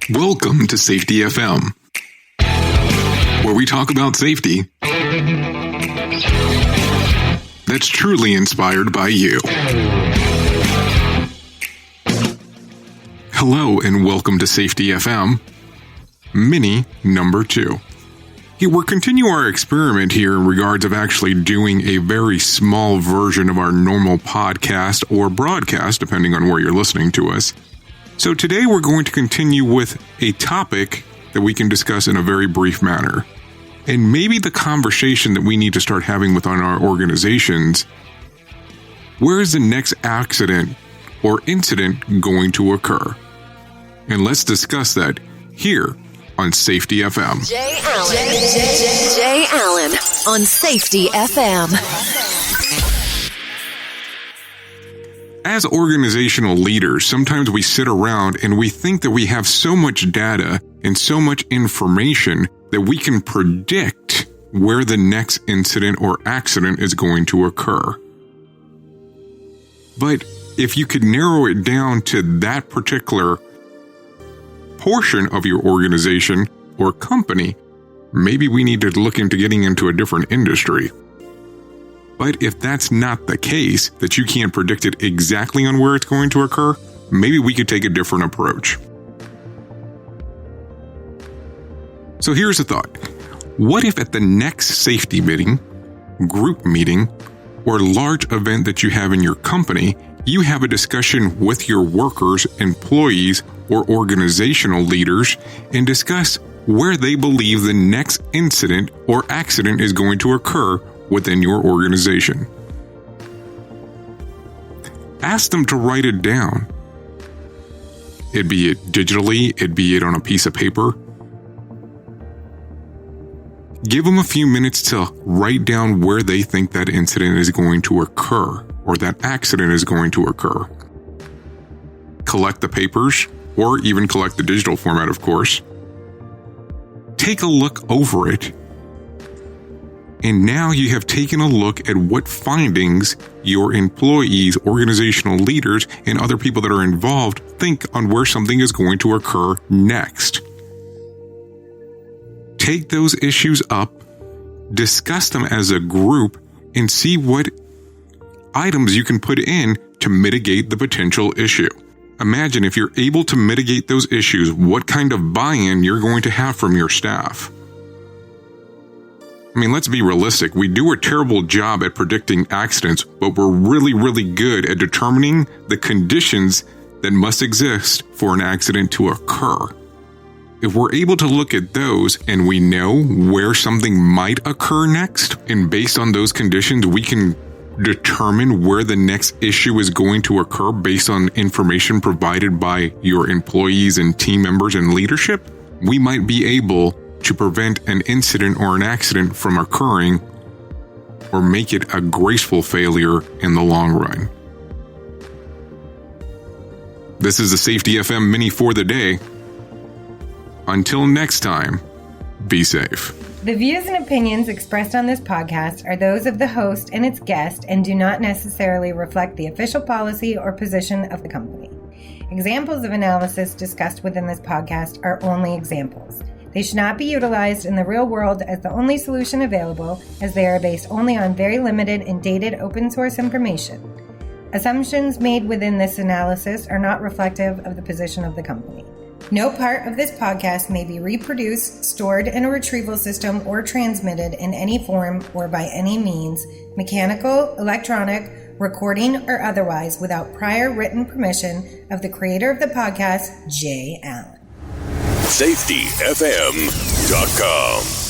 Welcome to Safety FM, where we talk about safety that's truly inspired by you. Hello and welcome to Safety FM, mini number 2. We're continuing our experiment here in regards of actually doing a very small version of our normal podcast or broadcast, depending on where you're listening to us. So today we're going to continue with a topic that we can discuss in a very brief manner. And maybe the conversation that we need to start having within our organizations, where is the next accident or incident going to occur? And let's discuss that here on Safety FM. Jay Allen on Safety FM. As organizational leaders, sometimes we sit around and we think that we have so much data and so much information that we can predict where the next incident or accident is going to occur. But if you could narrow it down to that particular portion of your organization or company, maybe we need to look into getting into a different industry. But if that's not the case, that you can't predict it exactly on where it's going to occur, maybe we could take a different approach. So here's a thought. What if at the next safety meeting, group meeting, or large event that you have in your company, you have a discussion with your workers, employees, or organizational leaders and discuss where they believe the next incident or accident is going to occur within your organization. Ask them to write it down. It be it digitally, it be it on a piece of paper. Give them a few minutes to write down where they think that incident is going to occur or that accident is going to occur. Collect the papers or even collect the digital format, of course. Take a look over it. And now you have taken a look at what findings your employees, organizational leaders, and other people that are involved think on where something is going to occur next. Take those issues up, discuss them as a group, and see what items you can put in to mitigate the potential issue. Imagine if you're able to mitigate those issues, what kind of buy-in you're going to have from your staff. I mean, let's be realistic. We do a terrible job at predicting accidents, but we're really, really good at determining the conditions that must exist for an accident to occur. If we're able to look at those and we know where something might occur next, and based on those conditions, we can determine where the next issue is going to occur based on information provided by your employees and team members and leadership, we might be able to prevent an incident or an accident from occurring or make it a graceful failure in the long run. This is the Safety FM Mini for the day. Until next time, be safe. The views and opinions expressed on this podcast are those of the host and its guest and do not necessarily reflect the official policy or position of the company. Examples of analysis discussed within this podcast are only examples. They should not be utilized in the real world as the only solution available, as they are based only on very limited and dated open source information. Assumptions made within this analysis are not reflective of the position of the company. No part of this podcast may be reproduced, stored in a retrieval system, or transmitted in any form or by any means, mechanical, electronic, recording, or otherwise, without prior written permission of the creator of the podcast, Jay Allen. SafetyFM.com